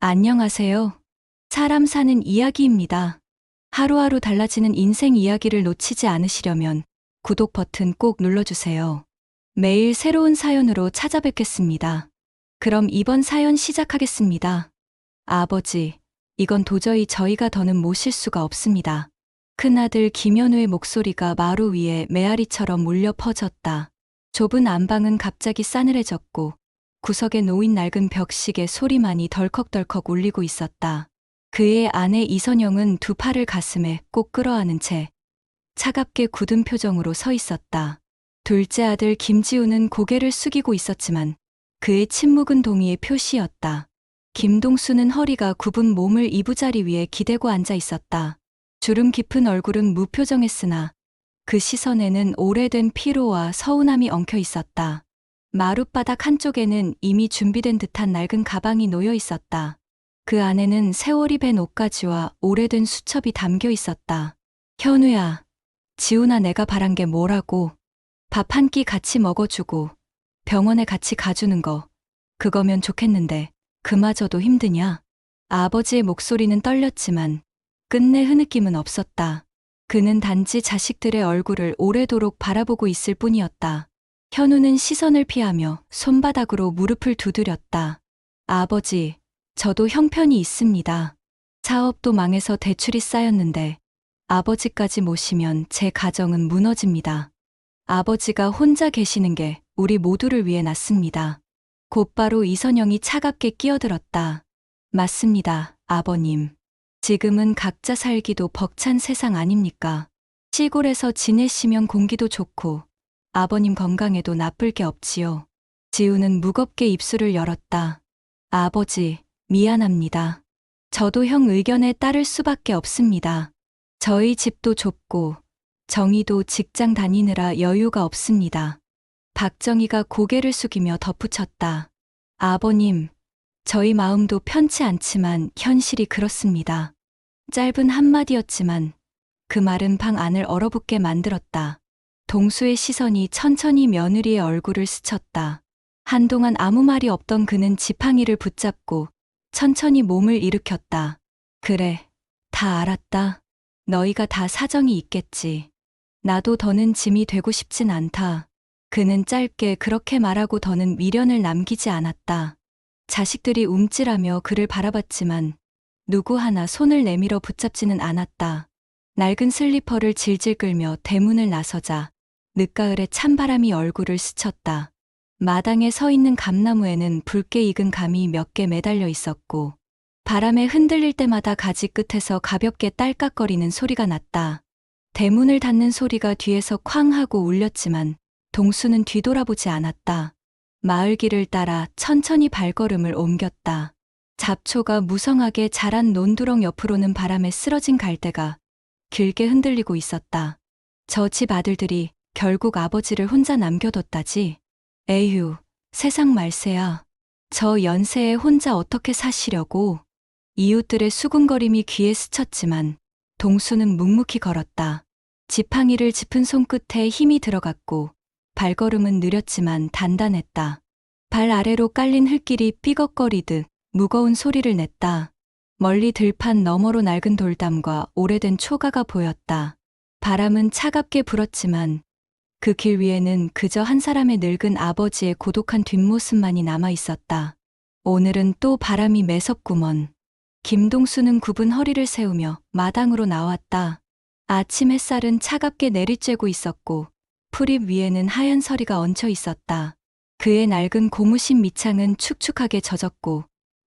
안녕하세요. 사람 사는 이야기입니다. 하루하루 달라지는 인생 이야기를 놓치지 않으시려면 구독 버튼 꼭 눌러주세요. 매일 새로운 사연으로 찾아뵙겠습니다. 그럼 이번 사연 시작하겠습니다. 아버지, 이건 도저히 저희가 더는 모실 수가 없습니다. 큰아들 김현우의 목소리가 마루 위에 메아리처럼 울려 퍼졌다. 좁은 안방은 갑자기 싸늘해졌고 구석에 놓인 낡은 벽시계 소리만이 덜컥덜컥 울리고 있었다. 그의 아내 이선영은 두 팔을 가슴에 꼭 끌어안은 채 차갑게 굳은 표정으로 서 있었다. 둘째 아들 김지우는 고개를 숙이고 있었지만 그의 침묵은 동의의 표시였다. 김동수는 허리가 굽은 몸을 이부자리 위에 기대고 앉아 있었다. 주름 깊은 얼굴은 무표정했으나 그 시선에는 오래된 피로와 서운함이 엉켜 있었다. 마룻바닥 한쪽에는 이미 준비된 듯한 낡은 가방이 놓여 있었다. 그 안에는 세월이 밴 옷가지와 오래된 수첩이 담겨 있었다. 현우야, 지훈아, 내가 바란 게 뭐라고? 밥 한 끼 같이 먹어주고 병원에 같이 가주는 거, 그거면 좋겠는데 그마저도 힘드냐? 아버지의 목소리는 떨렸지만 끝내 흐느낌은 없었다. 그는 단지 자식들의 얼굴을 오래도록 바라보고 있을 뿐이었다. 현우는 시선을 피하며 손바닥으로 무릎을 두드렸다. 아버지, 저도 형편이 있습니다. 사업도 망해서 대출이 쌓였는데 아버지까지 모시면 제 가정은 무너집니다. 아버지가 혼자 계시는 게 우리 모두를 위해 낫습니다. 곧바로 이선영이 차갑게 끼어들었다. 맞습니다, 아버님. 지금은 각자 살기도 벅찬 세상 아닙니까? 시골에서 지내시면 공기도 좋고 아버님 건강에도 나쁠 게 없지요. 지우는 무겁게 입술을 열었다. 아버지, 미안합니다. 저도 형 의견에 따를 수밖에 없습니다. 저희 집도 좁고 정희도 직장 다니느라 여유가 없습니다. 박정희가 고개를 숙이며 덧붙였다. 아버님, 저희 마음도 편치 않지만 현실이 그렇습니다. 짧은 한마디였지만 그 말은 방 안을 얼어붙게 만들었다. 동수의 시선이 천천히 며느리의 얼굴을 스쳤다. 한동안 아무 말이 없던 그는 지팡이를 붙잡고 천천히 몸을 일으켰다. 그래, 다 알았다. 너희가 다 사정이 있겠지. 나도 더는 짐이 되고 싶진 않다. 그는 짧게 그렇게 말하고 더는 미련을 남기지 않았다. 자식들이 움찔하며 그를 바라봤지만 누구 하나 손을 내밀어 붙잡지는 않았다. 낡은 슬리퍼를 질질 끌며 대문을 나서자 늦가을에 찬바람이 얼굴을 스쳤다. 마당에 서 있는 감나무에는 붉게 익은 감이 몇 개 매달려 있었고 바람에 흔들릴 때마다 가지 끝에서 가볍게 딸깍거리는 소리가 났다. 대문을 닫는 소리가 뒤에서 쾅 하고 울렸지만 동수는 뒤돌아보지 않았다. 마을길을 따라 천천히 발걸음을 옮겼다. 잡초가 무성하게 자란 논두렁 옆으로는 바람에 쓰러진 갈대가 길게 흔들리고 있었다. 저 집 아들들이 결국 아버지를 혼자 남겨뒀다지. 에휴, 세상 말세야. 저 연세에 혼자 어떻게 사시려고. 이웃들의 수군거림이 귀에 스쳤지만 동수는 묵묵히 걸었다. 지팡이를 짚은 손끝에 힘이 들어갔고 발걸음은 느렸지만 단단했다. 발 아래로 깔린 흙길이 삐걱거리듯 무거운 소리를 냈다. 멀리 들판 너머로 낡은 돌담과 오래된 초가가 보였다. 바람은 차갑게 불었지만 그 길 위에는 그저 한 사람의 늙은 아버지의 고독한 뒷모습만이 남아 있었다. 오늘은 또 바람이 매섭구먼. 김동수는 굽은 허리를 세우며 마당으로 나왔다. 아침 햇살은 차갑게 내리쬐고 있었고 풀잎 위에는 하얀 서리가 얹혀 있었다. 그의 낡은 고무신 밑창은 축축하게 젖었고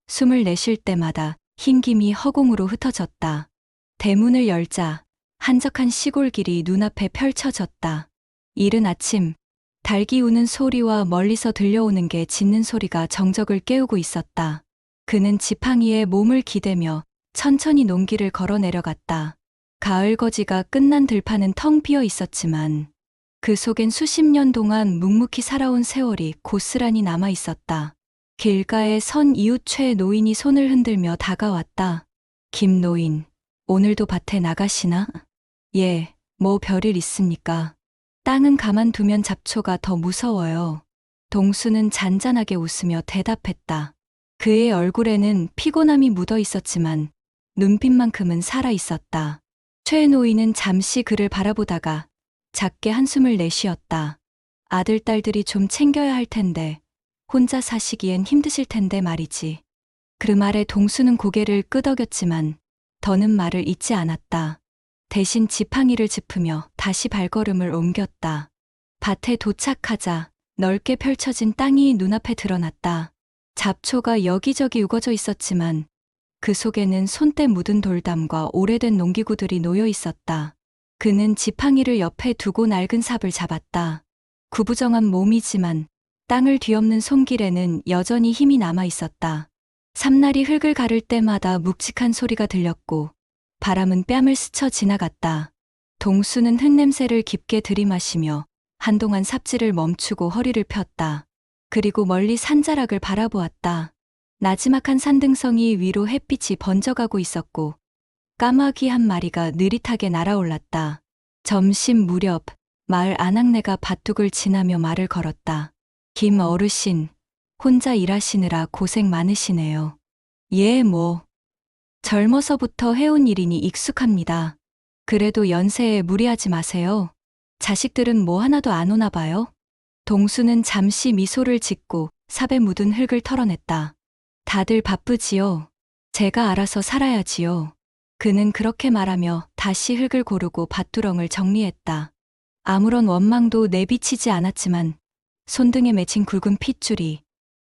숨을 내쉴 때마다 흰김이 허공으로 흩어졌다. 대문을 열자 한적한 시골길이 눈앞에 펼쳐졌다. 이른 아침, 닭이 우는 소리와 멀리서 들려오는 게 짖는 소리가 정적을 깨우고 있었다. 그는 지팡이에 몸을 기대며 천천히 농길을 걸어 내려갔다. 가을 거지가 끝난 들판은 텅 비어 있었지만 그 속엔 수십 년 동안 묵묵히 살아온 세월이 고스란히 남아 있었다. 길가에 선 이웃 최 노인이 손을 흔들며 다가왔다. 김 노인, 오늘도 밭에 나가시나? 예, 뭐 별일 있습니까? 땅은 가만두면 잡초가 더 무서워요. 동수는 잔잔하게 웃으며 대답했다. 그의 얼굴에는 피곤함이 묻어 있었지만 눈빛만큼은 살아 있었다. 최 노인은 잠시 그를 바라보다가 작게 한숨을 내쉬었다. 아들, 딸들이 좀 챙겨야 할 텐데 혼자 사시기엔 힘드실 텐데 말이지. 그 말에 동수는 고개를 끄덕였지만 더는 말을 잇지 않았다. 대신 지팡이를 짚으며 다시 발걸음을 옮겼다. 밭에 도착하자 넓게 펼쳐진 땅이 눈앞에 드러났다. 잡초가 여기저기 우거져 있었지만 그 속에는 손때 묻은 돌담과 오래된 농기구들이 놓여 있었다. 그는 지팡이를 옆에 두고 낡은 삽을 잡았다. 구부정한 몸이지만 땅을 뒤엎는 손길에는 여전히 힘이 남아 있었다. 삼날이 흙을 가를 때마다 묵직한 소리가 들렸고 바람은 뺨을 스쳐 지나갔다. 동수는 흙냄새를 깊게 들이마시며 한동안 삽질을 멈추고 허리를 폈다. 그리고 멀리 산자락을 바라보았다. 나지막한 산등성이 위로 햇빛이 번져가고 있었고 까마귀 한 마리가 느릿하게 날아올랐다. 점심 무렵 마을 아낙네가 밭둑을 지나며 말을 걸었다. 김 어르신, 혼자 일하시느라 고생 많으시네요. 예, 뭐. 젊어서부터 해온 일이니 익숙합니다. 그래도 연세에 무리하지 마세요. 자식들은 뭐 하나도 안 오나 봐요. 동수는 잠시 미소를 짓고 삽에 묻은 흙을 털어냈다. 다들 바쁘지요. 제가 알아서 살아야지요. 그는 그렇게 말하며 다시 흙을 고르고 밭두렁을 정리했다. 아무런 원망도 내비치지 않았지만 손등에 맺힌 굵은 핏줄이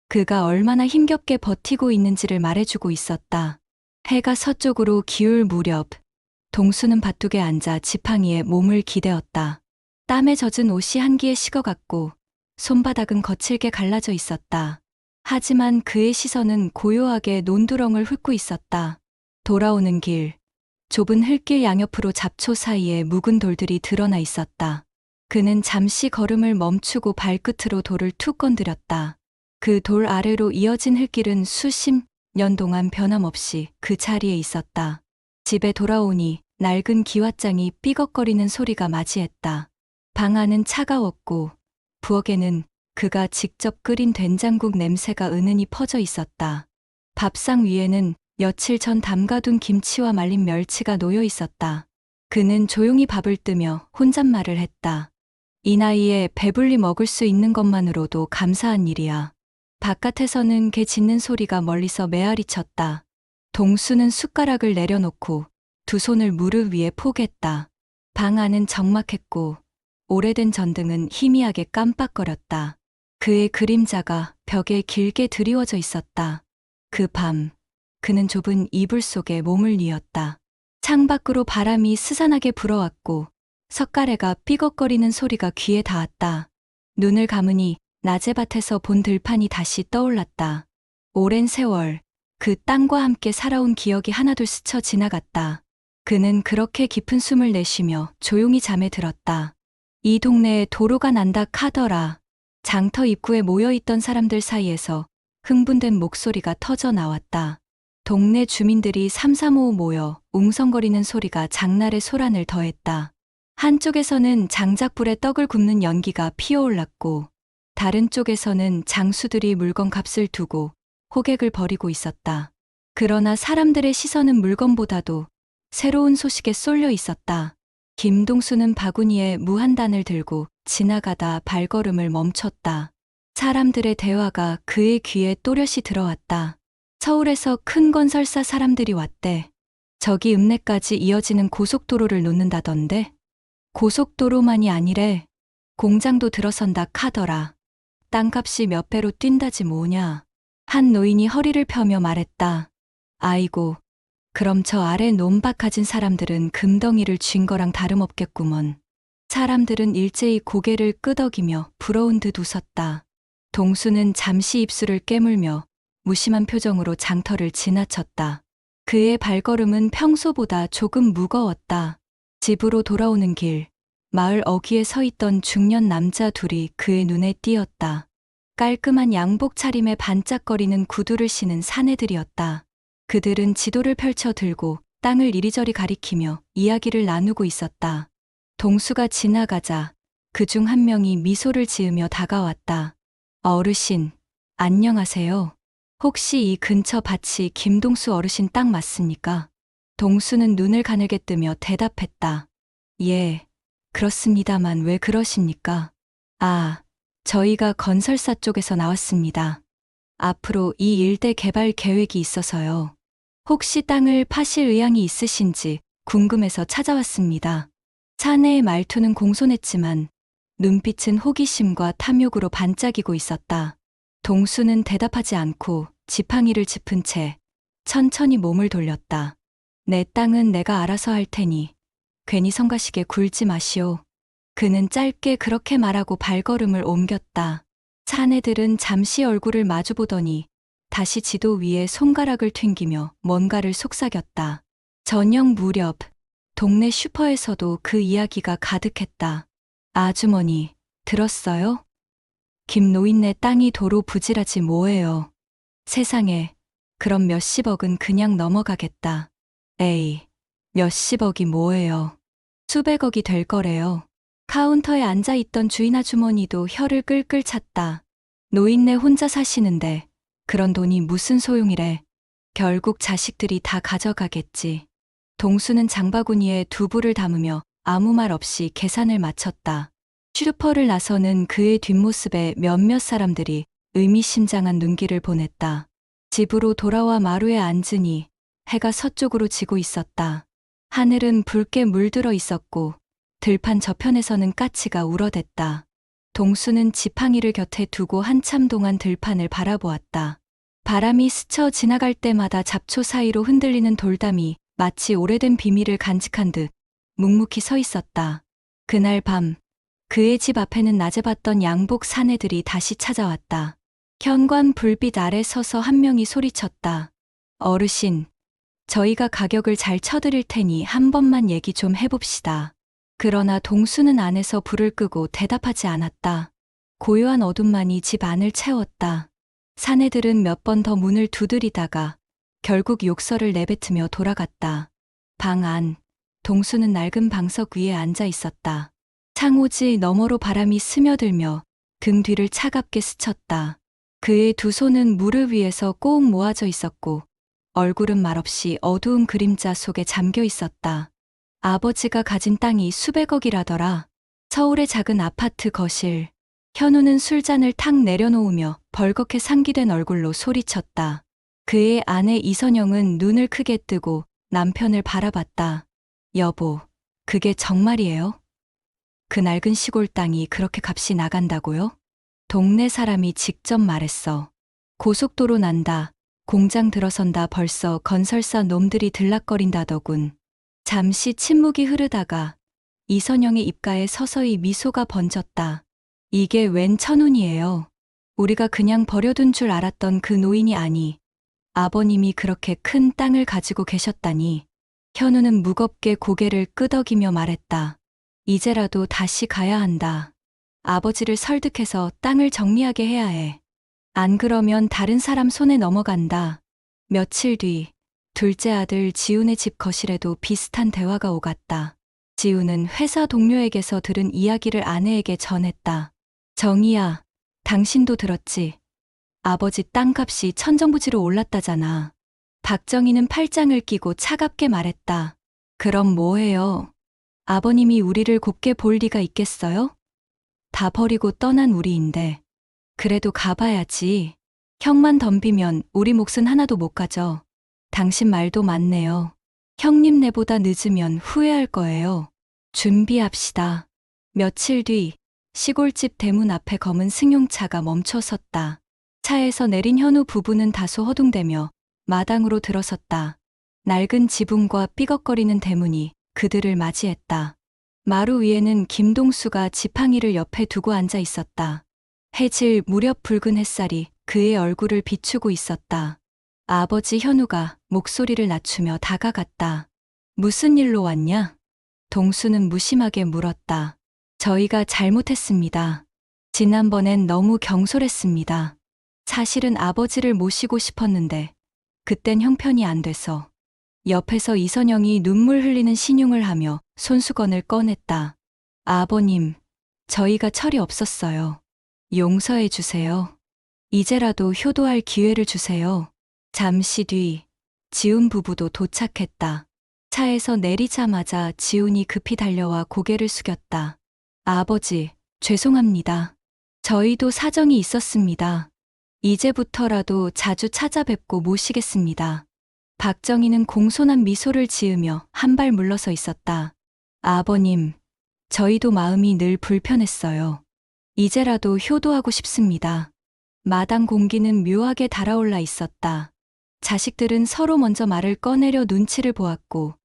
그가 얼마나 힘겹게 버티고 있는지를 말해주고 있었다. 해가 서쪽으로 기울 무렵 동수는 밭둑에 앉아 지팡이에 몸을 기대었다. 땀에 젖은 옷이 한기에 식어갔고 손바닥은 거칠게 갈라져 있었다. 하지만 그의 시선은 고요하게 논두렁을 훑고 있었다. 돌아오는 길, 좁은 흙길 양옆으로 잡초 사이에 묵은 돌들이 드러나 있었다. 그는 잠시 걸음을 멈추고 발끝으로 돌을 툭 건드렸다. 그 돌 아래로 이어진 흙길은 수십 년 동안 변함없이 그 자리에 있었다. 집에 돌아오니 낡은 기왓장이 삐걱거리는 소리가 맞이했다. 방 안은 차가웠고 부엌에는 그가 직접 끓인 된장국 냄새가 은은히 퍼져 있었다. 밥상 위에는 며칠 전 담가둔 김치와 말린 멸치가 놓여 있었다. 그는 조용히 밥을 뜨며 혼잣말을 했다. 이 나이에 배불리 먹을 수 있는 것만으로도 감사한 일이야. 바깥에서는 개 짖는 소리가 멀리서 메아리 쳤다. 동수는 숟가락을 내려놓고 두 손을 무릎 위에 포겠다. 방 안은 적막했고 오래된 전등은 희미하게 깜빡거렸다. 그의 그림자가 벽에 길게 드리워져 있었다. 그 밤, 그는 좁은 이불 속에 몸을 뉘었다. 창밖으로 바람이 스산하게 불어왔고 석가래가 삐걱거리는 소리가 귀에 닿았다. 눈을 감으니 낮의 밭에서 본 들판이 다시 떠올랐다. 오랜 세월, 그 땅과 함께 살아온 기억이 하나둘 스쳐 지나갔다. 그는 그렇게 깊은 숨을 내쉬며 조용히 잠에 들었다. 이 동네에 도로가 난다 카더라. 장터 입구에 모여있던 사람들 사이에서 흥분된 목소리가 터져 나왔다. 동네 주민들이 삼삼오오 모여 웅성거리는 소리가 장날의 소란을 더했다. 한쪽에서는 장작불에 떡을 굽는 연기가 피어올랐고 다른 쪽에서는 장수들이 물건 값을 두고 호객을 벌이고 있었다. 그러나 사람들의 시선은 물건보다도 새로운 소식에 쏠려 있었다. 김동수는 바구니에 무한단을 들고 지나가다 발걸음을 멈췄다. 사람들의 대화가 그의 귀에 또렷이 들어왔다. 서울에서 큰 건설사 사람들이 왔대. 저기 읍내까지 이어지는 고속도로를 놓는다던데. 고속도로만이 아니래. 공장도 들어선다 카더라. 땅값이 몇 배로 뛴다지 뭐냐. 한 노인이 허리를 펴며 말했다. 아이고, 그럼 저 아래 논밭 가진 사람들은 금덩이를 쥔 거랑 다름없겠구먼. 사람들은 일제히 고개를 끄덕이며 부러운 듯 웃었다. 동수는 잠시 입술을 깨물며 무심한 표정으로 장터를 지나쳤다. 그의 발걸음은 평소보다 조금 무거웠다. 집으로 돌아오는 길, 마을 어귀에 서 있던 중년 남자 둘이 그의 눈에 띄었다. 깔끔한 양복 차림에 반짝거리는 구두를 신은 사내들이었다. 그들은 지도를 펼쳐 들고 땅을 이리저리 가리키며 이야기를 나누고 있었다. 동수가 지나가자 그중 한 명이 미소를 지으며 다가왔다. 어르신, 안녕하세요. 혹시 이 근처 밭이 김동수 어르신 땅 맞습니까? 동수는 눈을 가늘게 뜨며 대답했다. 예, 그렇습니다만 왜 그러십니까? 아, 저희가 건설사 쪽에서 나왔습니다. 앞으로 이 일대 개발 계획이 있어서요. 혹시 땅을 파실 의향이 있으신지 궁금해서 찾아왔습니다. 사내의 말투는 공손했지만 눈빛은 호기심과 탐욕으로 반짝이고 있었다. 동수는 대답하지 않고 지팡이를 짚은 채 천천히 몸을 돌렸다. 내 땅은 내가 알아서 할 테니 괜히 성가시게 굴지 마시오. 그는 짧게 그렇게 말하고 발걸음을 옮겼다. 사내들은 잠시 얼굴을 마주보더니 다시 지도 위에 손가락을 튕기며 뭔가를 속삭였다. 저녁 무렵 동네 슈퍼에서도 그 이야기가 가득했다. 아주머니, 들었어요? 김 노인네 땅이 도로 부지라지 뭐예요. 세상에, 그럼 몇십억은 그냥 넘어가겠다. 에이, 몇십억이 뭐예요. 수백억이 될 거래요. 카운터에 앉아있던 주인 아주머니도 혀를 끌끌 찼다. 노인네 혼자 사시는데 그런 돈이 무슨 소용이래. 결국 자식들이 다 가져가겠지. 동수는 장바구니에 두부를 담으며 아무 말 없이 계산을 마쳤다. 슈퍼를 나서는 그의 뒷모습에 몇몇 사람들이 의미심장한 눈길을 보냈다. 집으로 돌아와 마루에 앉으니 해가 서쪽으로 지고 있었다. 하늘은 붉게 물들어 있었고 들판 저편에서는 까치가 울어댔다. 동수는 지팡이를 곁에 두고 한참 동안 들판을 바라보았다. 바람이 스쳐 지나갈 때마다 잡초 사이로 흔들리는 돌담이 마치 오래된 비밀을 간직한 듯 묵묵히 서 있었다. 그날 밤 그의 집 앞에는 낮에 봤던 양복 사내들이 다시 찾아왔다. 현관 불빛 아래 서서 한 명이 소리쳤다. 어르신, 저희가 가격을 잘 쳐드릴 테니 한 번만 얘기 좀 해봅시다. 그러나 동수는 안에서 불을 끄고 대답하지 않았다. 고요한 어둠만이 집 안을 채웠다. 사내들은 몇 번 더 문을 두드리다가 결국 욕설을 내뱉으며 돌아갔다. 방 안, 동수는 낡은 방석 위에 앉아 있었다. 창호지 너머로 바람이 스며들며 등 뒤를 차갑게 스쳤다. 그의 두 손은 무릎 위에서 꼭 모아져 있었고 얼굴은 말없이 어두운 그림자 속에 잠겨 있었다. 아버지가 가진 땅이 수백억이라더라. 서울의 작은 아파트 거실. 현우는 술잔을 탁 내려놓으며 벌겋게 상기된 얼굴로 소리쳤다. 그의 아내 이선영은 눈을 크게 뜨고 남편을 바라봤다. 여보, 그게 정말이에요? 그 낡은 시골 땅이 그렇게 값이 나간다고요? 동네 사람이 직접 말했어. 고속도로 난다. 공장 들어선다. 벌써 건설사 놈들이 들락거린다더군. 잠시 침묵이 흐르다가 이선영의 입가에 서서히 미소가 번졌다. 이게 웬 천운이에요. 우리가 그냥 버려둔 줄 알았던 그 노인이 아니. 아버님이 그렇게 큰 땅을 가지고 계셨다니. 현우는 무겁게 고개를 끄덕이며 말했다. 이제라도 다시 가야 한다. 아버지를 설득해서 땅을 정리하게 해야 해. 안 그러면 다른 사람 손에 넘어간다. 며칠 뒤 둘째 아들 지훈의 집 거실에도 비슷한 대화가 오갔다. 지훈은 회사 동료에게서 들은 이야기를 아내에게 전했다. 정희야, 당신도 들었지? 아버지 땅값이 천정부지로 올랐다잖아. 박정희는 팔짱을 끼고 차갑게 말했다. 그럼 뭐해요? 아버님이 우리를 곱게 볼 리가 있겠어요? 다 버리고 떠난 우리인데. 그래도 가봐야지. 형만 덤비면 우리 몫은 하나도 못 가져. 당신 말도 맞네요. 형님네보다 늦으면 후회할 거예요. 준비합시다. 며칠 뒤 시골집 대문 앞에 검은 승용차가 멈춰 섰다. 차에서 내린 현우 부부는 다소 허둥대며 마당으로 들어섰다. 낡은 지붕과 삐걱거리는 대문이 그들을 맞이했다. 마루 위에는 김동수가 지팡이를 옆에 두고 앉아 있었다. 해질 무렵 붉은 햇살이 그의 얼굴을 비추고 있었다. 아버지 현우가 목소리를 낮추며 다가갔다. 무슨 일로 왔냐? 동수는 무심하게 물었다. 저희가 잘못했습니다. 지난번엔 너무 경솔했습니다. 사실은 아버지를 모시고 싶었는데 그땐 형편이 안 돼서. 옆에서 이선영이 눈물 흘리는 신용을 하며 손수건을 꺼냈다. 아버님, 저희가 철이 없었어요. 용서해 주세요. 이제라도 효도할 기회를 주세요. 잠시 뒤 지훈 부부도 도착했다. 차에서 내리자마자 지훈이 급히 달려와 고개를 숙였다. 아버지, 죄송합니다. 저희도 사정이 있었습니다. 이제부터라도 자주 찾아뵙고 모시겠습니다. 박정희는 공손한 미소를 지으며 한 발 물러서 있었다. 아버님, 저희도 마음이 늘 불편했어요. 이제라도 효도하고 싶습니다. 마당 공기는 묘하게 달아올라 있었다. 자식들은 서로 먼저 말을 꺼내려 눈치를 보았고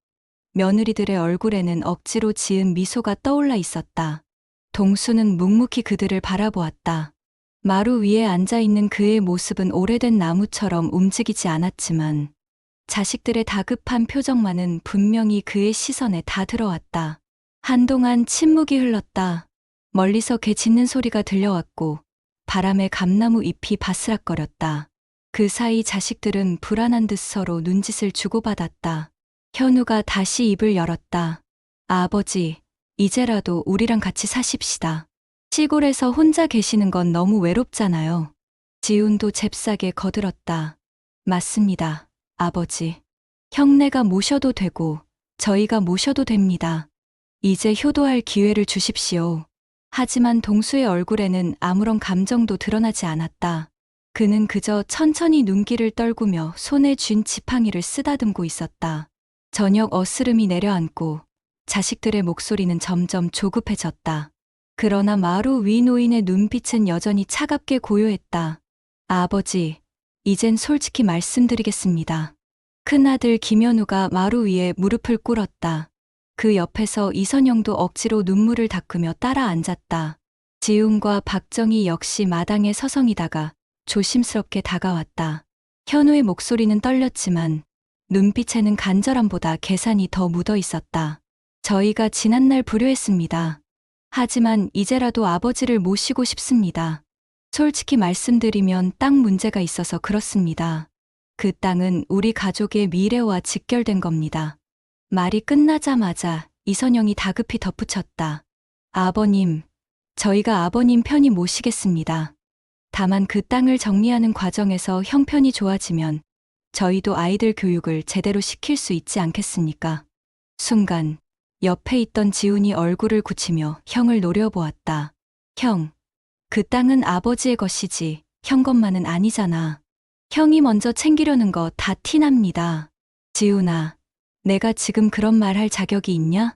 며느리들의 얼굴에는 억지로 지은 미소가 떠올라 있었다. 동수는 묵묵히 그들을 바라보았다. 마루 위에 앉아있는 그의 모습은 오래된 나무처럼 움직이지 않았지만 자식들의 다급한 표정만은 분명히 그의 시선에 다 들어왔다. 한동안 침묵이 흘렀다. 멀리서 개 짖는 소리가 들려왔고 바람에 감나무 잎이 바스락거렸다. 그 사이 자식들은 불안한 듯 서로 눈짓을 주고받았다. 현우가 다시 입을 열었다. 아버지, 이제라도 우리랑 같이 사십시다. 시골에서 혼자 계시는 건 너무 외롭잖아요. 지훈도 잽싸게 거들었다. 맞습니다, 아버지. 형네가 모셔도 되고 저희가 모셔도 됩니다. 이제 효도할 기회를 주십시오. 하지만 동수의 얼굴에는 아무런 감정도 드러나지 않았다. 그는 그저 천천히 눈길을 떨구며 손에 쥔 지팡이를 쓰다듬고 있었다. 저녁 어스름이 내려앉고 자식들의 목소리는 점점 조급해졌다. 그러나 마루 위 노인의 눈빛은 여전히 차갑게 고요했다. 아버지, 이젠 솔직히 말씀드리겠습니다. 큰아들 김현우가 마루 위에 무릎을 꿇었다. 그 옆에서 이선영도 억지로 눈물을 닦으며 따라 앉았다. 지훈과 박정희 역시 마당에 서성이다가 조심스럽게 다가왔다. 현우의 목소리는 떨렸지만 눈빛에는 간절함보다 계산이 더 묻어 있었다. 저희가 지난날 불효했습니다. 하지만 이제라도 아버지를 모시고 싶습니다. 솔직히 말씀드리면 땅 문제가 있어서 그렇습니다. 그 땅은 우리 가족의 미래와 직결된 겁니다. 말이 끝나자마자 이선영이 다급히 덧붙였다. 아버님, 저희가 아버님 편히 모시겠습니다. 다만 그 땅을 정리하는 과정에서 형편이 좋아지면 저희도 아이들 교육을 제대로 시킬 수 있지 않겠습니까? 순간 옆에 있던 지훈이 얼굴을 굳히며 형을 노려보았다. 형, 그 땅은 아버지의 것이지 형 것만은 아니잖아. 형이 먼저 챙기려는 거 다 티납니다. 지훈아, 내가 지금 그런 말 할 자격이 있냐?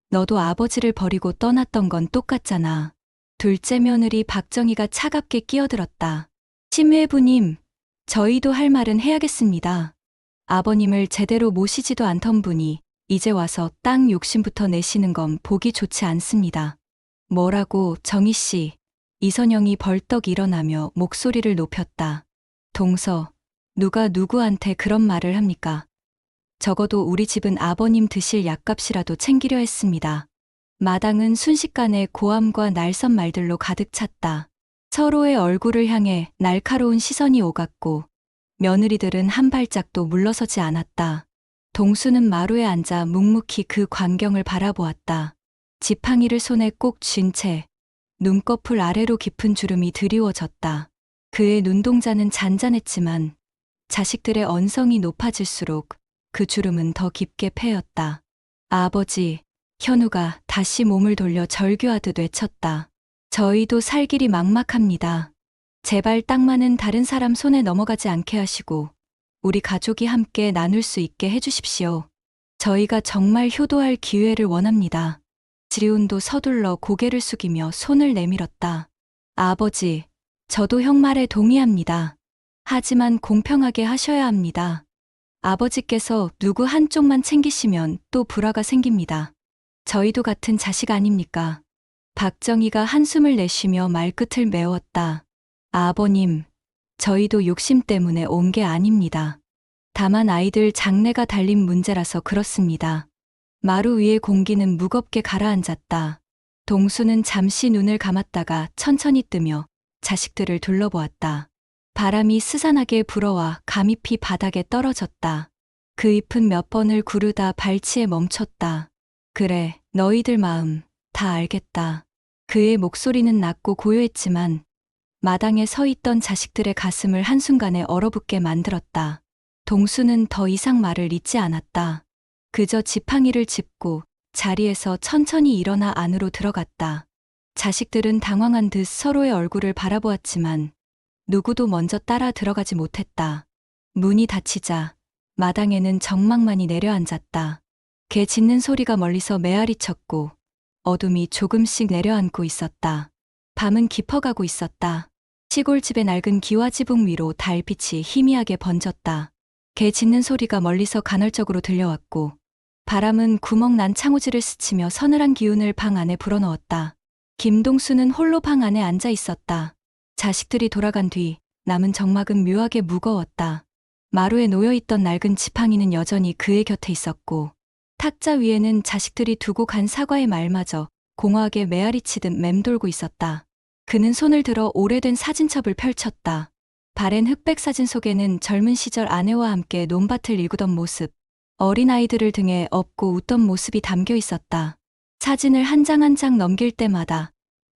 너도 아버지를 버리고 떠났던 건 똑같잖아. 둘째 며느리 박정희가 차갑게 끼어들었다. 심회부님, 저희도 할 말은 해야겠습니다. 아버님을 제대로 모시지도 않던 분이 이제 와서 땅 욕심부터 내시는 건 보기 좋지 않습니다. 뭐라고, 정희 씨? 이선영이 벌떡 일어나며 목소리를 높였다. 동서, 누가 누구한테 그런 말을 합니까? 적어도 우리 집은 아버님 드실 약값이라도 챙기려 했습니다. 마당은 순식간에 고함과 날선 말들로 가득 찼다. 서로의 얼굴을 향해 날카로운 시선이 오갔고 며느리들은 한 발짝도 물러서지 않았다. 동수는 마루에 앉아 묵묵히 그 광경을 바라보았다. 지팡이를 손에 꼭 쥔 채 눈꺼풀 아래로 깊은 주름이 드리워졌다. 그의 눈동자는 잔잔했지만 자식들의 언성이 높아질수록 그 주름은 더 깊게 패였다. 아버지, 현우가 다시 몸을 돌려 절규하듯 외쳤다. 저희도 살 길이 막막합니다. 제발 땅만은 다른 사람 손에 넘어가지 않게 하시고 우리 가족이 함께 나눌 수 있게 해주십시오. 저희가 정말 효도할 기회를 원합니다. 지훈도 서둘러 고개를 숙이며 손을 내밀었다. 아버지, 저도 형 말에 동의합니다. 하지만 공평하게 하셔야 합니다. 아버지께서 누구 한쪽만 챙기시면 또 불화가 생깁니다. 저희도 같은 자식 아닙니까? 박정희가 한숨을 내쉬며 말끝을 메웠다. 아버님, 저희도 욕심 때문에 온 게 아닙니다. 다만 아이들 장래가 달린 문제라서 그렇습니다. 마루 위의 공기는 무겁게 가라앉았다. 동수는 잠시 눈을 감았다가 천천히 뜨며 자식들을 둘러보았다. 바람이 스산하게 불어와 감잎이 바닥에 떨어졌다. 그 잎은 몇 번을 구르다 발치에 멈췄다. 그래, 너희들 마음 다 알겠다. 그의 목소리는 낮고 고요했지만 마당에 서 있던 자식들의 가슴을 한순간에 얼어붙게 만들었다. 동수는 더 이상 말을 잇지 않았다. 그저 지팡이를 짚고 자리에서 천천히 일어나 안으로 들어갔다. 자식들은 당황한 듯 서로의 얼굴을 바라보았지만 누구도 먼저 따라 들어가지 못했다. 문이 닫히자 마당에는 정막만이 내려앉았다. 개 짖는 소리가 멀리서 메아리 쳤고 어둠이 조금씩 내려앉고 있었다. 밤은 깊어가고 있었다. 시골집의 낡은 기와지붕 위로 달빛이 희미하게 번졌다. 개 짖는 소리가 멀리서 간헐적으로 들려왔고 바람은 구멍 난 창호지를 스치며 서늘한 기운을 방 안에 불어넣었다. 김동수는 홀로 방 안에 앉아 있었다. 자식들이 돌아간 뒤 남은 정막은 묘하게 무거웠다. 마루에 놓여있던 낡은 지팡이는 여전히 그의 곁에 있었고 탁자 위에는 자식들이 두고 간 사과의 말마저 공허하게 메아리치듯 맴돌고 있었다. 그는 손을 들어 오래된 사진첩을 펼쳤다. 바랜 흑백 사진 속에는 젊은 시절 아내와 함께 논밭을 일구던 모습, 어린아이들을 등에 업고 웃던 모습이 담겨 있었다. 사진을 한 장 한 장 넘길 때마다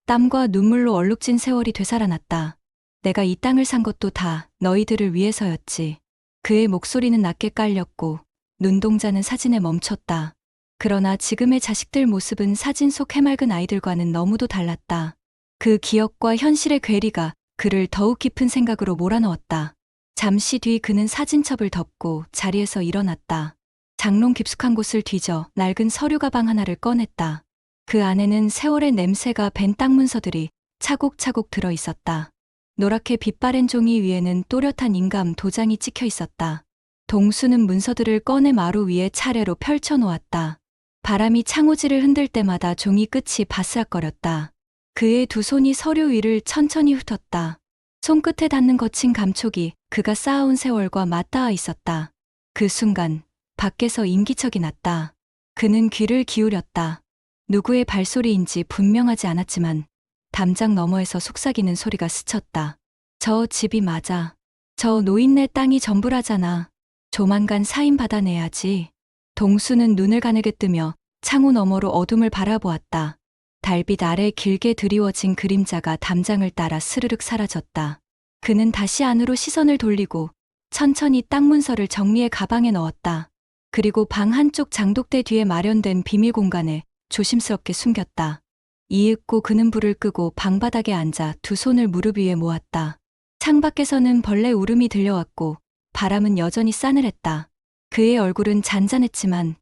땀과 눈물로 얼룩진 세월이 되살아났다. 내가 이 땅을 산 것도 다 너희들을 위해서였지. 그의 목소리는 낮게 깔렸고 눈동자는 사진에 멈췄다. 그러나 지금의 자식들 모습은 사진 속 해맑은 아이들과는 너무도 달랐다. 그 기억과 현실의 괴리가 그를 더욱 깊은 생각으로 몰아넣었다. 잠시 뒤 그는 사진첩을 덮고 자리에서 일어났다. 장롱 깊숙한 곳을 뒤져 낡은 서류 가방 하나를 꺼냈다. 그 안에는 세월의 냄새가 밴 땅 문서들이 차곡차곡 들어 있었다. 노랗게 빛바랜 종이 위에는 또렷한 인감 도장이 찍혀 있었다. 동수는 문서들을 꺼내 마루 위에 차례로 펼쳐 놓았다. 바람이 창호지를 흔들 때마다 종이 끝이 바스락거렸다. 그의 두 손이 서류 위를 천천히 훑었다. 손끝에 닿는 거친 감촉이 그가 쌓아온 세월과 맞닿아 있었다. 그 순간 밖에서 인기척이 났다. 그는 귀를 기울였다. 누구의 발소리인지 분명하지 않았지만 담장 너머에서 속삭이는 소리가 스쳤다. 저 집이 맞아. 저 노인네 땅이 전부라잖아. 조만간 사인 받아내야지. 동수는 눈을 가늘게 뜨며 창호 너머로 어둠을 바라보았다. 달빛 아래 길게 드리워진 그림자가 담장을 따라 스르륵 사라졌다. 그는 다시 안으로 시선을 돌리고 천천히 땅 문서를 정리해 가방에 넣었다. 그리고 방 한쪽 장독대 뒤에 마련된 비밀 공간에 조심스럽게 숨겼다. 이윽고 그는 불을 끄고 방바닥에 앉아 두 손을 무릎 위에 모았다. 창밖에서는 벌레 울음이 들려왔고 바람은 여전히 싸늘했다. 그의 얼굴은 잔잔했지만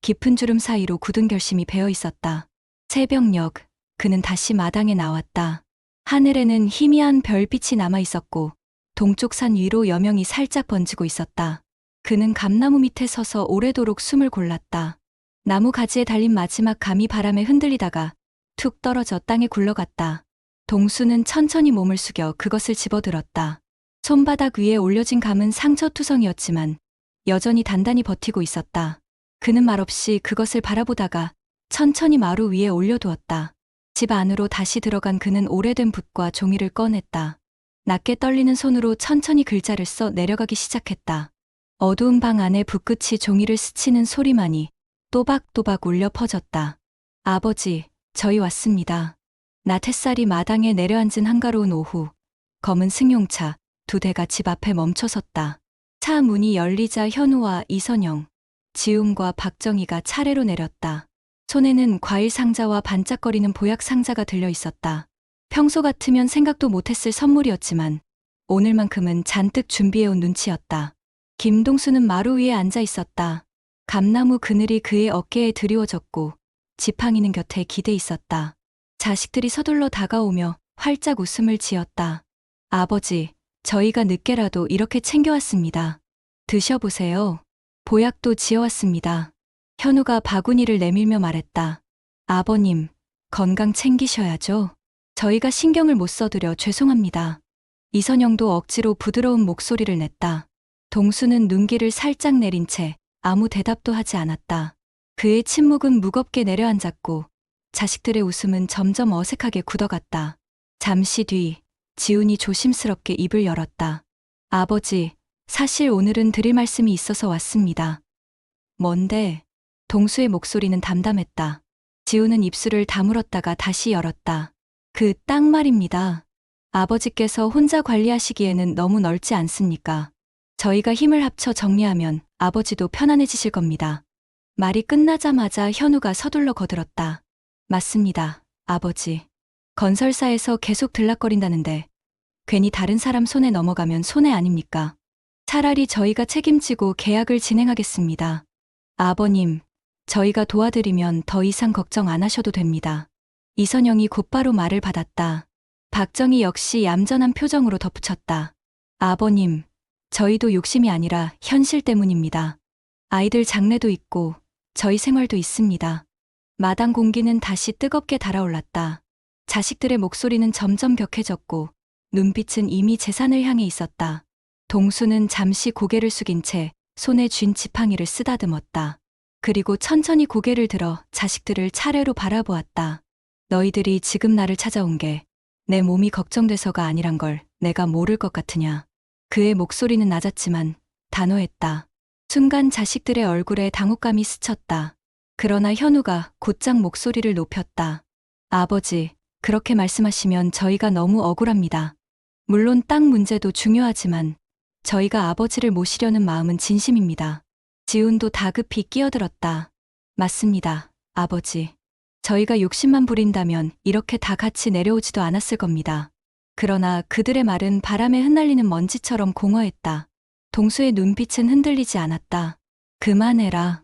깊은 주름 사이로 굳은 결심이 배어 있었다. 새벽녘, 그는 다시 마당에 나왔다. 하늘에는 희미한 별빛이 남아 있었고 동쪽 산 위로 여명이 살짝 번지고 있었다. 그는 감나무 밑에 서서 오래도록 숨을 골랐다. 나무 가지에 달린 마지막 감이 바람에 흔들리다가 툭 떨어져 땅에 굴러갔다. 동수는 천천히 몸을 숙여 그것을 집어들었다. 손바닥 위에 올려진 감은 상처투성이었지만 여전히 단단히 버티고 있었다. 그는 말없이 그것을 바라보다가 천천히 마루 위에 올려두었다. 집 안으로 다시 들어간 그는 오래된 붓과 종이를 꺼냈다. 낮게 떨리는 손으로 천천히 글자를 써 내려가기 시작했다. 어두운 방 안에 붓끝이 종이를 스치는 소리만이 또박또박 울려 퍼졌다. 아버지, 저희 왔습니다. 낮 햇살이 마당에 내려앉은 한가로운 오후, 검은 승용차 두 대가 집 앞에 멈춰섰다. 차 문이 열리자 현우와 이선영, 지웅과 박정희가 차례로 내렸다. 손에는 과일 상자와 반짝거리는 보약 상자가 들려 있었다. 평소 같으면 생각도 못했을 선물이었지만 오늘만큼은 잔뜩 준비해온 눈치였다. 김동수는 마루 위에 앉아 있었다. 감나무 그늘이 그의 어깨에 드리워졌고 지팡이는 곁에 기대 있었다. 자식들이 서둘러 다가오며 활짝 웃음을 지었다. 아버지, 저희가 늦게라도 이렇게 챙겨왔습니다. 드셔보세요. 보약도 지어왔습니다. 현우가 바구니를 내밀며 말했다. 아버님, 건강 챙기셔야죠. 저희가 신경을 못 써드려 죄송합니다. 이선영도 억지로 부드러운 목소리를 냈다. 동수는 눈길을 살짝 내린 채 아무 대답도 하지 않았다. 그의 침묵은 무겁게 내려앉았고 자식들의 웃음은 점점 어색하게 굳어갔다. 잠시 뒤 지훈이 조심스럽게 입을 열었다. 아버지, 사실 오늘은 드릴 말씀이 있어서 왔습니다. 뭔데? 동수의 목소리는 담담했다. 지훈은 입술을 다물었다가 다시 열었다. 그 땅 말입니다. 아버지께서 혼자 관리하시기에는 너무 넓지 않습니까? 저희가 힘을 합쳐 정리하면 아버지도 편안해지실 겁니다. 말이 끝나자마자 현우가 서둘러 거들었다. 맞습니다, 아버지. 건설사에서 계속 들락거린다는데 괜히 다른 사람 손에 넘어가면 손해 아닙니까? 차라리 저희가 책임지고 계약을 진행하겠습니다. 아버님, 저희가 도와드리면 더 이상 걱정 안 하셔도 됩니다. 이선영이 곧바로 말을 받았다. 박정희 역시 얌전한 표정으로 덧붙였다. 아버님, 저희도 욕심이 아니라 현실 때문입니다. 아이들 장래도 있고 저희 생활도 있습니다. 마당 공기는 다시 뜨겁게 달아올랐다. 자식들의 목소리는 점점 격해졌고 눈빛은 이미 재산을 향해 있었다. 동수는 잠시 고개를 숙인 채 손에 쥔 지팡이를 쓰다듬었다. 그리고 천천히 고개를 들어 자식들을 차례로 바라보았다. 너희들이 지금 나를 찾아온 게 내 몸이 걱정돼서가 아니란 걸 내가 모를 것 같으냐. 그의 목소리는 낮았지만 단호했다. 순간 자식들의 얼굴에 당혹감이 스쳤다. 그러나 현우가 곧장 목소리를 높였다. 아버지, 그렇게 말씀하시면 저희가 너무 억울합니다. 물론 땅 문제도 중요하지만 저희가 아버지를 모시려는 마음은 진심입니다. 지훈도 다급히 끼어들었다. 맞습니다, 아버지. 저희가 욕심만 부린다면 이렇게 다 같이 내려오지도 않았을 겁니다. 그러나 그들의 말은 바람에 흩날리는 먼지처럼 공허했다. 동수의 눈빛은 흔들리지 않았다. 그만해라.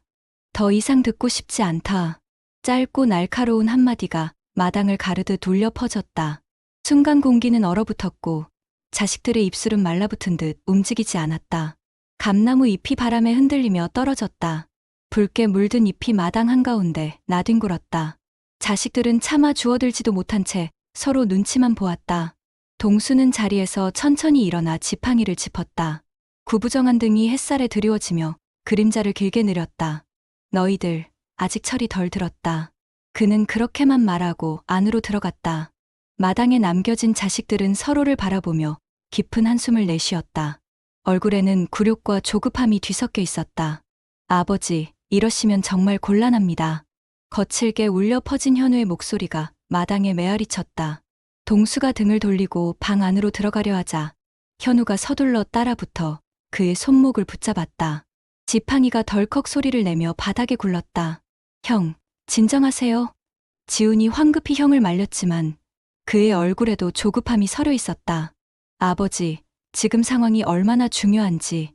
더 이상 듣고 싶지 않다. 짧고 날카로운 한마디가 마당을 가르듯 울려 퍼졌다. 순간 공기는 얼어붙었고 자식들의 입술은 말라붙은 듯 움직이지 않았다. 감나무 잎이 바람에 흔들리며 떨어졌다. 붉게 물든 잎이 마당 한가운데 나뒹굴었다. 자식들은 차마 주워들지도 못한 채 서로 눈치만 보았다. 동수는 자리에서 천천히 일어나 지팡이를 짚었다. 구부정한 등이 햇살에 드리워지며 그림자를 길게 느렸다. 너희들, 아직 철이 덜 들었다. 그는 그렇게만 말하고 안으로 들어갔다. 마당에 남겨진 자식들은 서로를 바라보며 깊은 한숨을 내쉬었다. 얼굴에는 굴욕과 조급함이 뒤섞여 있었다. 아버지, 이러시면 정말 곤란합니다. 거칠게 울려 퍼진 현우의 목소리가 마당에 메아리쳤다. 동수가 등을 돌리고 방 안으로 들어가려 하자 현우가 서둘러 따라붙어 그의 손목을 붙잡았다. 지팡이가 덜컥 소리를 내며 바닥에 굴렀다. 형, 진정하세요. 지훈이 황급히 형을 말렸지만 그의 얼굴에도 조급함이 서려 있었다. 아버지, 지금 상황이 얼마나 중요한지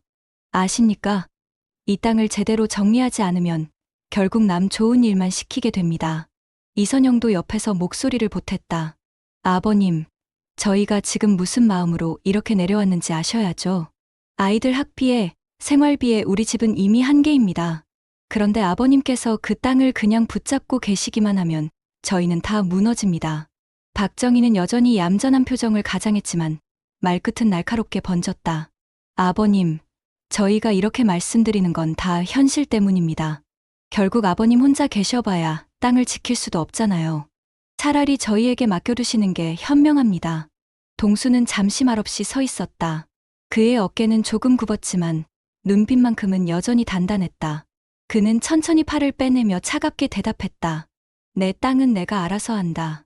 아십니까? 이 땅을 제대로 정리하지 않으면 결국 남 좋은 일만 시키게 됩니다. 이선영도 옆에서 목소리를 보탰다. 아버님, 저희가 지금 무슨 마음으로 이렇게 내려왔는지 아셔야죠. 아이들 학비에, 생활비에 우리 집은 이미 한계입니다. 그런데 아버님께서 그 땅을 그냥 붙잡고 계시기만 하면 저희는 다 무너집니다. 박정희는 여전히 얌전한 표정을 가장했지만 말끝은 날카롭게 번졌다. 아버님, 저희가 이렇게 말씀드리는 건 다 현실 때문입니다. 결국 아버님 혼자 계셔봐야 땅을 지킬 수도 없잖아요. 차라리 저희에게 맡겨두시는 게 현명합니다. 동수는 잠시 말없이 서 있었다. 그의 어깨는 조금 굽었지만 눈빛만큼은 여전히 단단했다. 그는 천천히 팔을 빼내며 차갑게 대답했다. 내 땅은 내가 알아서 한다.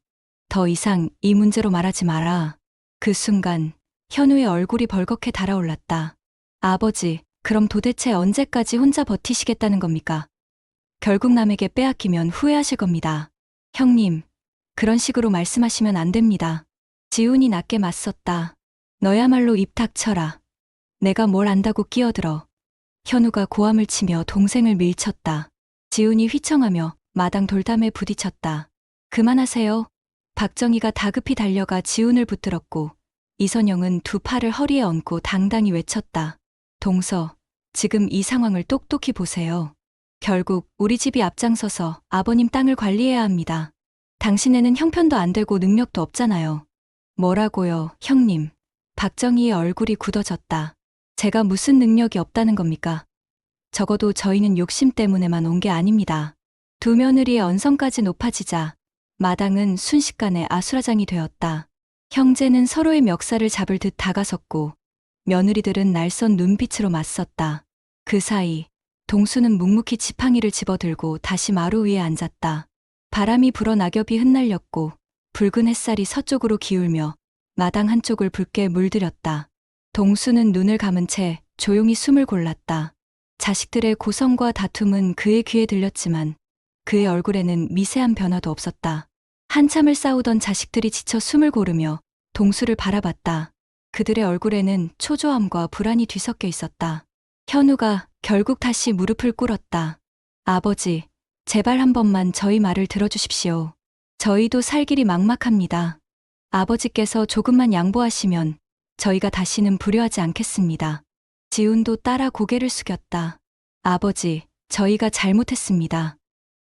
더 이상 이 문제로 말하지 마라. 그 순간 현우의 얼굴이 벌겋게 달아올랐다. 아버지, 그럼 도대체 언제까지 혼자 버티시겠다는 겁니까? 결국 남에게 빼앗기면 후회하실 겁니다. 형님, 그런 식으로 말씀하시면 안 됩니다. 지훈이 낮게 맞섰다. 너야말로 입 닥쳐라. 내가 뭘 안다고 끼어들어. 현우가 고함을 치며 동생을 밀쳤다. 지훈이 휘청하며 마당 돌담에 부딪혔다. 그만하세요. 박정희가 다급히 달려가 지훈을 붙들었고 이선영은 두 팔을 허리에 얹고 당당히 외쳤다. 동서, 지금 이 상황을 똑똑히 보세요. 결국 우리 집이 앞장서서 아버님 땅을 관리해야 합니다. 당신에는 형편도 안 되고 능력도 없잖아요. 뭐라고요, 형님. 박정희의 얼굴이 굳어졌다. 제가 무슨 능력이 없다는 겁니까? 적어도 저희는 욕심 때문에만 온 게 아닙니다. 두 며느리의 언성까지 높아지자 마당은 순식간에 아수라장이 되었다. 형제는 서로의 멱살을 잡을 듯 다가섰고 며느리들은 날선 눈빛으로 맞섰다. 그 사이 동수는 묵묵히 지팡이를 집어들고 다시 마루 위에 앉았다. 바람이 불어 낙엽이 흩날렸고 붉은 햇살이 서쪽으로 기울며 마당 한쪽을 붉게 물들였다. 동수는 눈을 감은 채 조용히 숨을 골랐다. 자식들의 고성과 다툼은 그의 귀에 들렸지만 그의 얼굴에는 미세한 변화도 없었다. 한참을 싸우던 자식들이 지쳐 숨을 고르며 동수를 바라봤다. 그들의 얼굴에는 초조함과 불안이 뒤섞여 있었다. 현우가 결국 다시 무릎을 꿇었다. 아버지, 제발 한 번만 저희 말을 들어주십시오. 저희도 살 길이 막막합니다. 아버지께서 조금만 양보하시면 저희가 다시는 불효하지 않겠습니다. 지훈도 따라 고개를 숙였다. 아버지, 저희가 잘못했습니다.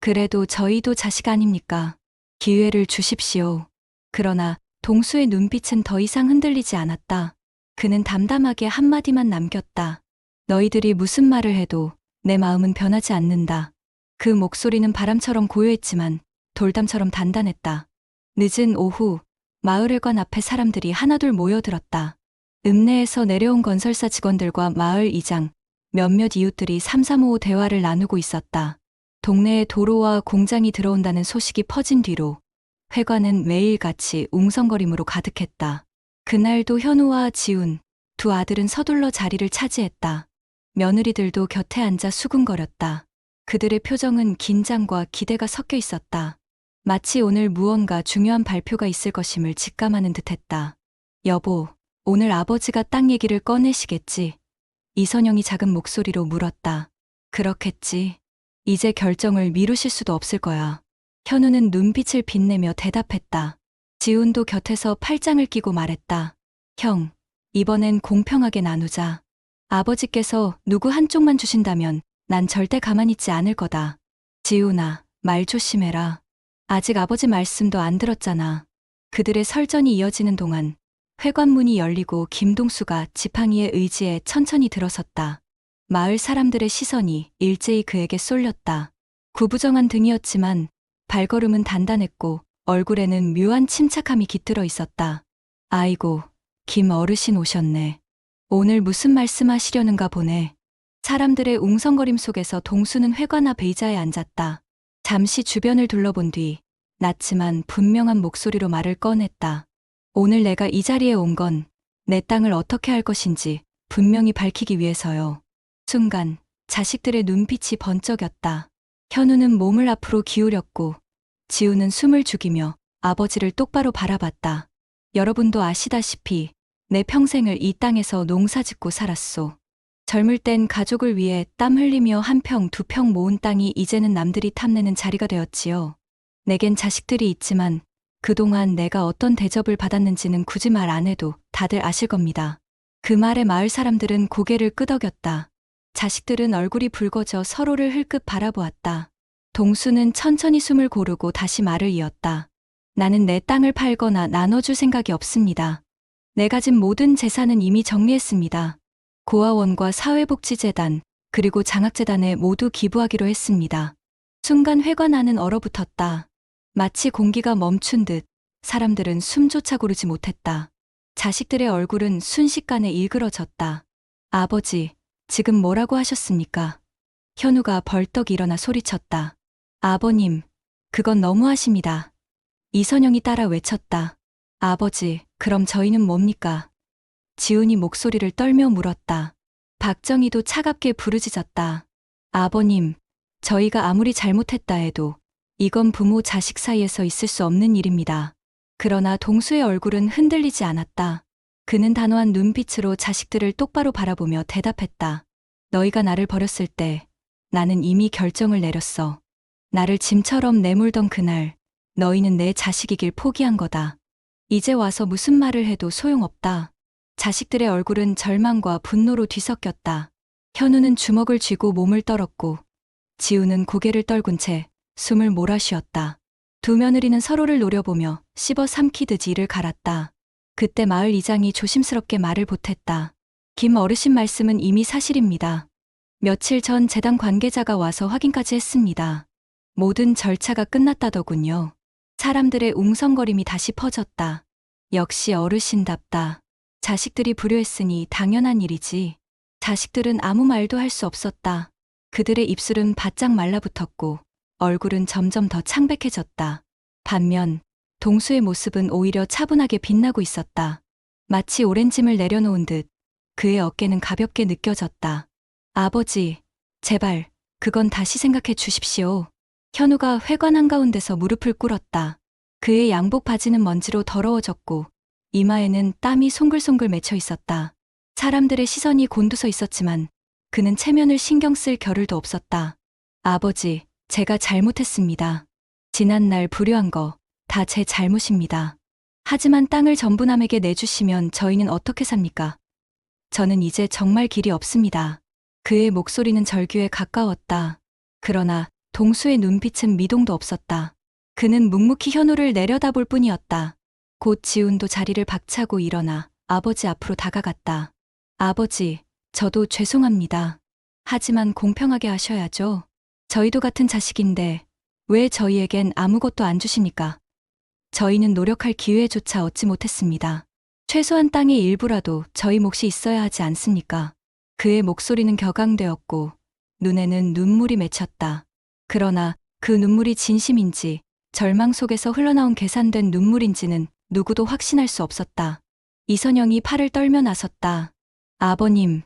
그래도 저희도 자식 아닙니까? 기회를 주십시오. 그러나 동수의 눈빛은 더 이상 흔들리지 않았다. 그는 담담하게 한마디만 남겼다. 너희들이 무슨 말을 해도 내 마음은 변하지 않는다. 그 목소리는 바람처럼 고요했지만 돌담처럼 단단했다. 늦은 오후, 마을회관 앞에 사람들이 하나둘 모여들었다. 읍내에서 내려온 건설사 직원들과 마을 이장, 몇몇 이웃들이 삼삼오오 대화를 나누고 있었다. 동네에 도로와 공장이 들어온다는 소식이 퍼진 뒤로 회관은 매일같이 웅성거림으로 가득했다. 그날도 현우와 지훈, 두 아들은 서둘러 자리를 차지했다. 며느리들도 곁에 앉아 수군거렸다. 그들의 표정은 긴장과 기대가 섞여 있었다. 마치 오늘 무언가 중요한 발표가 있을 것임을 직감하는 듯했다. 여보, 오늘 아버지가 땅 얘기를 꺼내시겠지? 이선영이 작은 목소리로 물었다. 그렇겠지. 이제 결정을 미루실 수도 없을 거야. 현우는 눈빛을 빛내며 대답했다. 지훈도 곁에서 팔짱을 끼고 말했다. 형, 이번엔 공평하게 나누자. 아버지께서 누구 한쪽만 주신다면 난 절대 가만히 있지 않을 거다. 지훈아, 말 조심해라. 아직 아버지 말씀도 안 들었잖아. 그들의 설전이 이어지는 동안 회관문이 열리고 김동수가 지팡이의 의지에 천천히 들어섰다. 마을 사람들의 시선이 일제히 그에게 쏠렸다. 구부정한 등이었지만 발걸음은 단단했고 얼굴에는 묘한 침착함이 깃들어 있었다. 아이고, 김 어르신 오셨네. 오늘 무슨 말씀하시려는가 보네. 사람들의 웅성거림 속에서 동수는 회관 앞 의자에 앉았다. 잠시 주변을 둘러본 뒤 낮지만 분명한 목소리로 말을 꺼냈다. 오늘 내가 이 자리에 온 건 내 땅을 어떻게 할 것인지 분명히 밝히기 위해서요. 순간 자식들의 눈빛이 번쩍였다. 현우는 몸을 앞으로 기울였고 지우는 숨을 죽이며 아버지를 똑바로 바라봤다. 여러분도 아시다시피 내 평생을 이 땅에서 농사짓고 살았소. 젊을 땐 가족을 위해 땀 흘리며 한 평, 두 평 모은 땅이 이제는 남들이 탐내는 자리가 되었지요. 내겐 자식들이 있지만 그동안 내가 어떤 대접을 받았는지는 굳이 말 안 해도 다들 아실 겁니다. 그 말에 마을 사람들은 고개를 끄덕였다. 자식들은 얼굴이 붉어져 서로를 흘끗 바라보았다. 동수는 천천히 숨을 고르고 다시 말을 이었다. 나는 내 땅을 팔거나 나눠줄 생각이 없습니다. 내 가진 모든 재산은 이미 정리했습니다. 고아원과 사회복지재단, 그리고 장학재단에 모두 기부하기로 했습니다. 순간 회관 안은 얼어붙었다. 마치 공기가 멈춘 듯 사람들은 숨조차 고르지 못했다. 자식들의 얼굴은 순식간에 일그러졌다. 아버지, 지금 뭐라고 하셨습니까? 현우가 벌떡 일어나 소리쳤다. 아버님, 그건 너무하십니다. 이선영이 따라 외쳤다. 아버지, 그럼 저희는 뭡니까? 지훈이 목소리를 떨며 물었다. 박정희도 차갑게 부르짖었다. 아버님, 저희가 아무리 잘못했다 해도 이건 부모 자식 사이에서 있을 수 없는 일입니다. 그러나 동수의 얼굴은 흔들리지 않았다. 그는 단호한 눈빛으로 자식들을 똑바로 바라보며 대답했다. 너희가 나를 버렸을 때 나는 이미 결정을 내렸어. 나를 짐처럼 내몰던 그날 너희는 내 자식이길 포기한 거다. 이제 와서 무슨 말을 해도 소용없다. 자식들의 얼굴은 절망과 분노로 뒤섞였다. 현우는 주먹을 쥐고 몸을 떨었고 지우는 고개를 떨군 채 숨을 몰아쉬었다. 두 며느리는 서로를 노려보며 씹어 삼키듯 이를 갈았다. 그때 마을 이장이 조심스럽게 말을 보탰다. 김 어르신 말씀은 이미 사실입니다. 며칠 전 재단 관계자가 와서 확인까지 했습니다. 모든 절차가 끝났다더군요. 사람들의 웅성거림이 다시 퍼졌다. 역시 어르신답다. 자식들이 불효했으니 당연한 일이지. 자식들은 아무 말도 할 수 없었다. 그들의 입술은 바짝 말라붙었고 얼굴은 점점 더 창백해졌다. 반면 동수의 모습은 오히려 차분하게 빛나고 있었다. 마치 오랜 짐을 내려놓은 듯 그의 어깨는 가볍게 느껴졌다. 아버지, 제발, 그건 다시 생각해 주십시오. 현우가 회관 한가운데서 무릎을 꿇었다. 그의 양복 바지는 먼지로 더러워졌고 이마에는 땀이 송글송글 맺혀 있었다. 사람들의 시선이 곤두서 있었지만 그는 체면을 신경 쓸 겨를도 없었다. 아버지, 제가 잘못했습니다. 지난날 불효한 거 다 제 잘못입니다. 하지만 땅을 전부남에게 내주시면 저희는 어떻게 삽니까? 저는 이제 정말 길이 없습니다. 그의 목소리는 절규에 가까웠다. 그러나 동수의 눈빛은 미동도 없었다. 그는 묵묵히 현우를 내려다볼 뿐이었다. 곧 지훈도 자리를 박차고 일어나 아버지 앞으로 다가갔다. 아버지, 저도 죄송합니다. 하지만 공평하게 하셔야죠. 저희도 같은 자식인데 왜 저희에겐 아무것도 안 주십니까? 저희는 노력할 기회조차 얻지 못했습니다. 최소한 땅의 일부라도 저희 몫이 있어야 하지 않습니까? 그의 목소리는 격앙되었고 눈에는 눈물이 맺혔다. 그러나 그 눈물이 진심인지 절망 속에서 흘러나온 계산된 눈물인지는 누구도 확신할 수 없었다. 이선영이 팔을 떨며 나섰다. 아버님,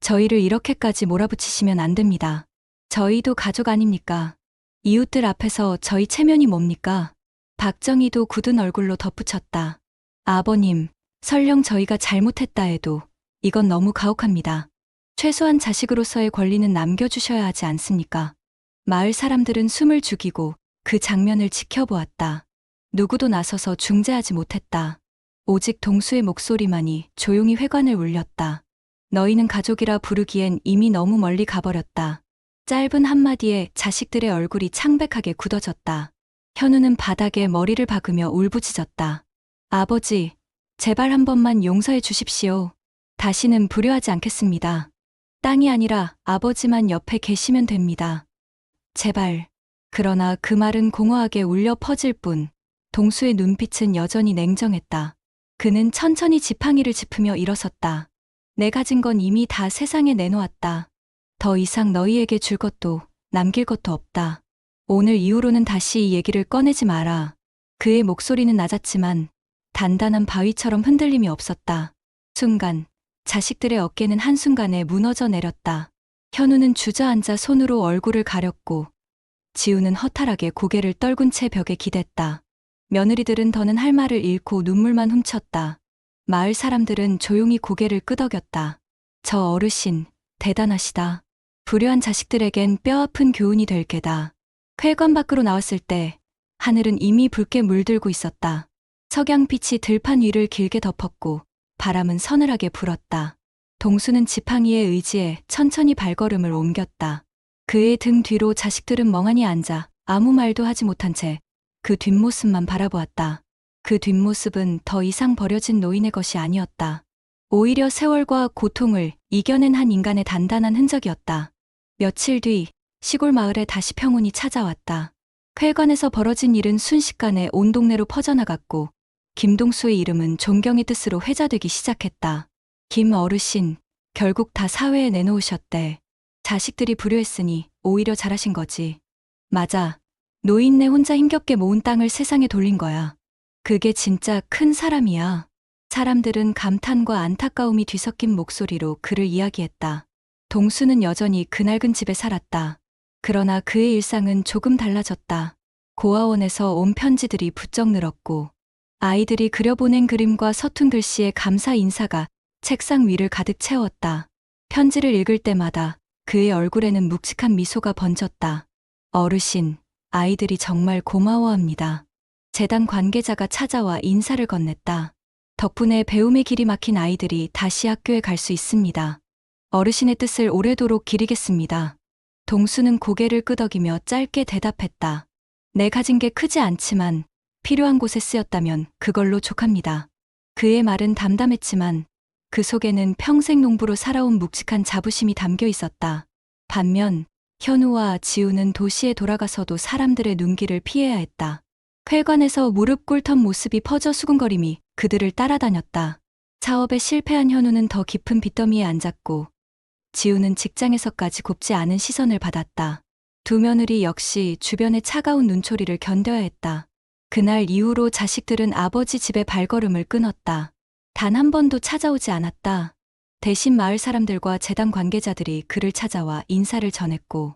저희를 이렇게까지 몰아붙이시면 안 됩니다. 저희도 가족 아닙니까? 이웃들 앞에서 저희 체면이 뭡니까? 박정희도 굳은 얼굴로 덧붙였다. 아버님, 설령 저희가 잘못했다 해도 이건 너무 가혹합니다. 최소한 자식으로서의 권리는 남겨주셔야 하지 않습니까? 마을 사람들은 숨을 죽이고 그 장면을 지켜보았다. 누구도 나서서 중재하지 못했다. 오직 동수의 목소리만이 조용히 회관을 울렸다. 너희는 가족이라 부르기엔 이미 너무 멀리 가버렸다. 짧은 한마디에 자식들의 얼굴이 창백하게 굳어졌다. 현우는 바닥에 머리를 박으며 울부짖었다. 아버지, 제발 한 번만 용서해 주십시오. 다시는 불효하지 않겠습니다. 땅이 아니라 아버지만 옆에 계시면 됩니다. 제발. 그러나 그 말은 공허하게 울려 퍼질 뿐 동수의 눈빛은 여전히 냉정했다. 그는 천천히 지팡이를 짚으며 일어섰다. 내 가진 건 이미 다 세상에 내놓았다. 더 이상 너희에게 줄 것도 남길 것도 없다. 오늘 이후로는 다시 이 얘기를 꺼내지 마라. 그의 목소리는 낮았지만 단단한 바위처럼 흔들림이 없었다. 순간 자식들의 어깨는 한순간에 무너져 내렸다. 현우는 주저앉아 손으로 얼굴을 가렸고 지우는 허탈하게 고개를 떨군 채 벽에 기댔다. 며느리들은 더는 할 말을 잃고 눈물만 훔쳤다. 마을 사람들은 조용히 고개를 끄덕였다. 저 어르신, 대단하시다. 불효한 자식들에겐 뼈아픈 교훈이 될 게다. 회관 밖으로 나왔을 때 하늘은 이미 붉게 물들고 있었다. 석양빛이 들판 위를 길게 덮었고 바람은 서늘하게 불었다. 동수는 지팡이에 의지해 천천히 발걸음을 옮겼다. 그의 등 뒤로 자식들은 멍하니 앉아 아무 말도 하지 못한 채 그 뒷모습만 바라보았다. 그 뒷모습은 더 이상 버려진 노인의 것이 아니었다. 오히려 세월과 고통을 이겨낸 한 인간의 단단한 흔적이었다. 며칠 뒤 시골 마을에 다시 평온이 찾아왔다. 회관에서 벌어진 일은 순식간에 온 동네로 퍼져나갔고 김동수의 이름은 존경의 뜻으로 회자되기 시작했다. 김 어르신, 결국 다 사회에 내놓으셨대. 자식들이 불효했으니 오히려 잘하신 거지. 맞아. 노인네 혼자 힘겹게 모은 땅을 세상에 돌린 거야. 그게 진짜 큰 사람이야. 사람들은 감탄과 안타까움이 뒤섞인 목소리로 그를 이야기했다. 동수는 여전히 그 낡은 집에 살았다. 그러나 그의 일상은 조금 달라졌다. 고아원에서 온 편지들이 부쩍 늘었고 아이들이 그려보낸 그림과 서툰 글씨의 감사 인사가 책상 위를 가득 채웠다. 편지를 읽을 때마다 그의 얼굴에는 묵직한 미소가 번졌다. 어르신, 아이들이 정말 고마워합니다. 재단 관계자가 찾아와 인사를 건넸다. 덕분에 배움의 길이 막힌 아이들이 다시 학교에 갈 수 있습니다. 어르신의 뜻을 오래도록 기리겠습니다. 동수는 고개를 끄덕이며 짧게 대답했다. 내 가진 게 크지 않지만 필요한 곳에 쓰였다면 그걸로 족합니다. 그의 말은 담담했지만 그 속에는 평생 농부로 살아온 묵직한 자부심이 담겨 있었다. 반면 현우와 지우는 도시에 돌아가서도 사람들의 눈길을 피해야 했다. 회관에서 무릎 꿇던 모습이 퍼져 수군거림이 그들을 따라다녔다. 사업에 실패한 현우는 더 깊은 빚더미에 앉았고 지우는 직장에서까지 곱지 않은 시선을 받았다. 두 며느리 역시 주변의 차가운 눈초리를 견뎌야 했다. 그날 이후로 자식들은 아버지 집에 발걸음을 끊었다. 단 한 번도 찾아오지 않았다. 대신 마을 사람들과 재단 관계자들이 그를 찾아와 인사를 전했고,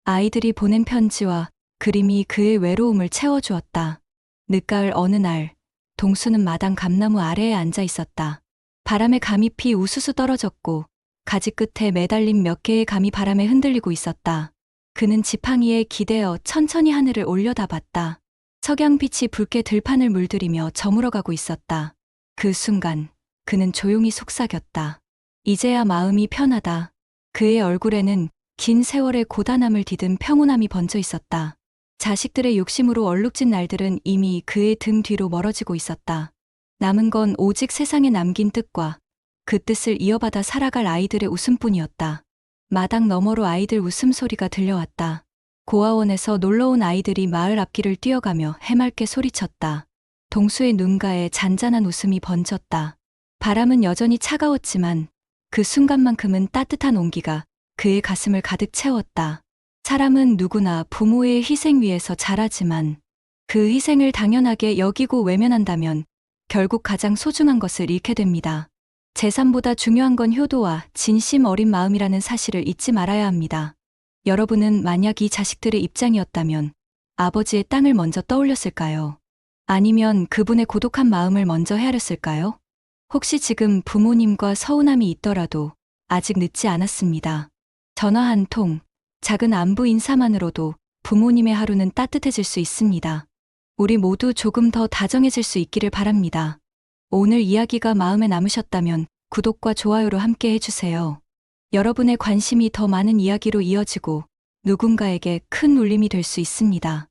아이들이 보낸 편지와 그림이 그의 외로움을 채워주었다. 늦가을 어느 날, 동수는 마당 감나무 아래에 앉아 있었다. 바람에 감잎이 우수수 떨어졌고, 가지 끝에 매달린 몇 개의 감이 바람에 흔들리고 있었다. 그는 지팡이에 기대어 천천히 하늘을 올려다봤다. 석양빛이 붉게 들판을 물들이며 저물어가고 있었다. 그 순간 그는 조용히 속삭였다. 이제야 마음이 편하다. 그의 얼굴에는 긴 세월의 고단함을 디든 평온함이 번져 있었다. 자식들의 욕심으로 얼룩진 날들은 이미 그의 등 뒤로 멀어지고 있었다. 남은 건 오직 세상에 남긴 뜻과 그 뜻을 이어받아 살아갈 아이들의 웃음뿐이었다. 마당 너머로 아이들 웃음소리가 들려왔다. 고아원에서 놀러온 아이들이 마을 앞길을 뛰어가며 해맑게 소리쳤다. 동수의 눈가에 잔잔한 웃음이 번졌다. 바람은 여전히 차가웠지만 그 순간만큼은 따뜻한 온기가 그의 가슴을 가득 채웠다. 사람은 누구나 부모의 희생 위에서 자라지만 그 희생을 당연하게 여기고 외면한다면 결국 가장 소중한 것을 잃게 됩니다. 재산보다 중요한 건 효도와 진심 어린 마음이라는 사실을 잊지 말아야 합니다. 여러분은 만약 이 자식들의 입장이었다면 아버지의 땅을 먼저 떠올렸을까요? 아니면 그분의 고독한 마음을 먼저 헤아렸을까요? 혹시 지금 부모님과 서운함이 있더라도 아직 늦지 않았습니다. 전화 한 통, 작은 안부 인사만으로도 부모님의 하루는 따뜻해질 수 있습니다. 우리 모두 조금 더 다정해질 수 있기를 바랍니다. 오늘 이야기가 마음에 남으셨다면 구독과 좋아요로 함께 해주세요. 여러분의 관심이 더 많은 이야기로 이어지고 누군가에게 큰 울림이 될 수 있습니다.